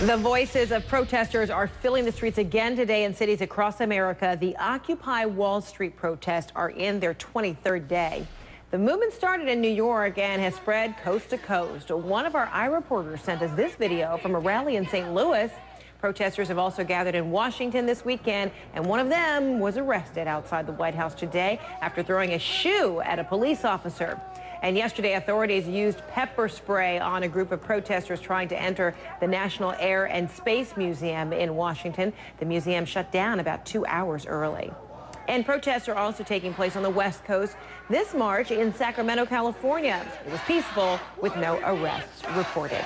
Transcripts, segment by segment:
The voices of protesters are filling the streets again today in cities across America. The Occupy Wall Street protests are in their 23rd day. The movement started in New York and has spread coast to coast. One of our iReporters sent us this video from a rally in St. Louis. Protesters have also gathered in Washington this weekend, and one of them was arrested outside the White House today after throwing a shoe at a police officer. And yesterday, authorities used pepper spray on a group of protesters trying to enter the National Air and Space Museum in Washington. The museum shut down about 2 hours early. And protests are also taking place on the West Coast. This march in Sacramento, California. It was peaceful with no arrests reported.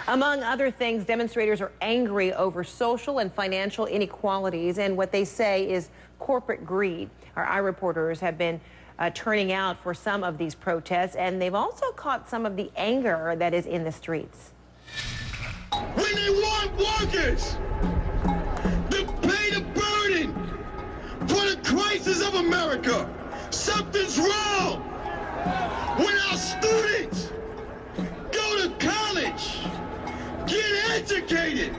Among other things, demonstrators are angry over social and financial inequalities and what they say is corporate greed. Our iReporters have been turning out for some of these protests, and they've also caught some of the anger that is in the streets. When they want workers to pay the burden for the crisis of America, something's wrong. When our students go to college, get educated,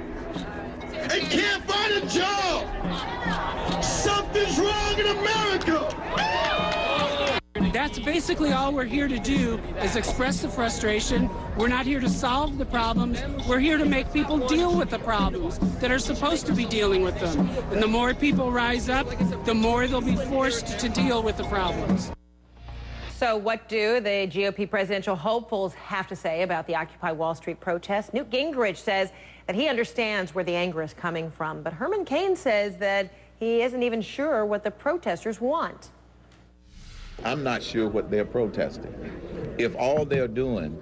and can't find a job, something's wrong in America. That's basically all we're here to do, is express the frustration. We're not here to solve the problems. We're here to make people deal with the problems that are supposed to be dealing with them. And the more people rise up, the more they'll be forced to deal with the problems. So what do the GOP presidential hopefuls have to say about the Occupy Wall Street protests? Newt Gingrich says that he understands where the anger is coming from, but Herman Cain says that he isn't even sure what the protesters want. I'm not sure what they're protesting. If all they're doing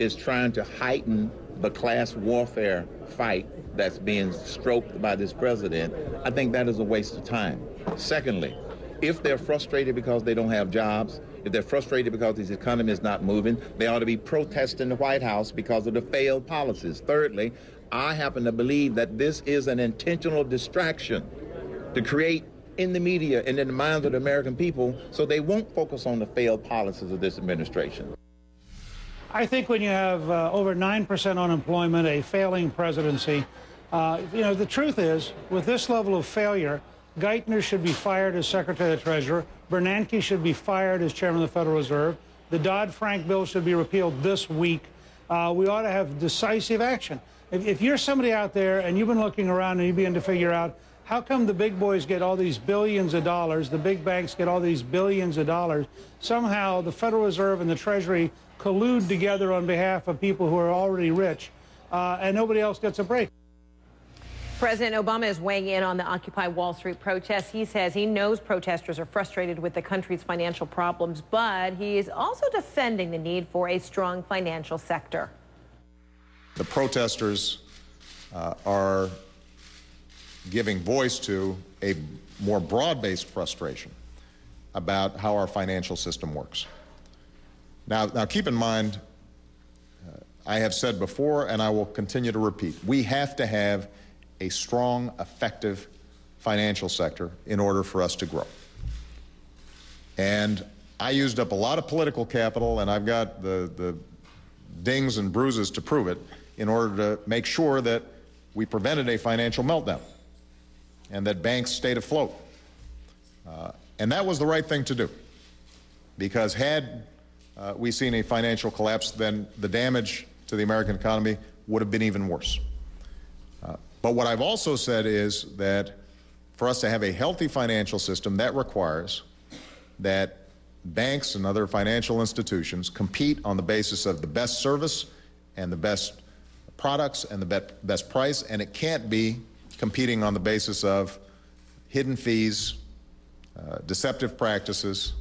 is trying to heighten the class warfare fight that's being stroked by this president, I think that is a waste of time. Secondly, if they're frustrated because they don't have jobs, if they're frustrated because this economy is not moving, they ought to be protesting the White House because of the failed policies. Thirdly, I happen to believe that this is an intentional distraction to create in the media and in the minds of the American people so they won't focus on the failed policies of this administration. I think when you have over 9% unemployment, a failing presidency, the truth is, with this level of failure, Geithner should be fired as Secretary of the Treasury, Bernanke should be fired as Chairman of the Federal Reserve, the Dodd-Frank bill should be repealed this week. We ought to have decisive action. If you're somebody out there and you've been looking around and you begin to figure out, how come the big boys get all these billions of dollars, the big banks get all these billions of dollars? Somehow the Federal Reserve and the Treasury collude together on behalf of people who are already rich, and nobody else gets a break. President Obama is weighing in on the Occupy Wall Street protests. He says he knows protesters are frustrated with the country's financial problems, but he is also defending the need for a strong financial sector. The protesters are giving voice to a more broad-based frustration about how our financial system works. Now keep in mind, I have said before, and I will continue to repeat, we have to have a strong, effective financial sector in order for us to grow. And I used up a lot of political capital, and I've got the dings and bruises to prove it, in order to make sure that we prevented a financial meltdown and that banks stayed afloat. And that was the right thing to do, because had we seen a financial collapse, then the damage to the American economy would have been even worse. But what I've also said is that for us to have a healthy financial system, that requires that banks and other financial institutions compete on the basis of the best service and the best products and the best price, and it can't be competing on the basis of hidden fees, deceptive practices,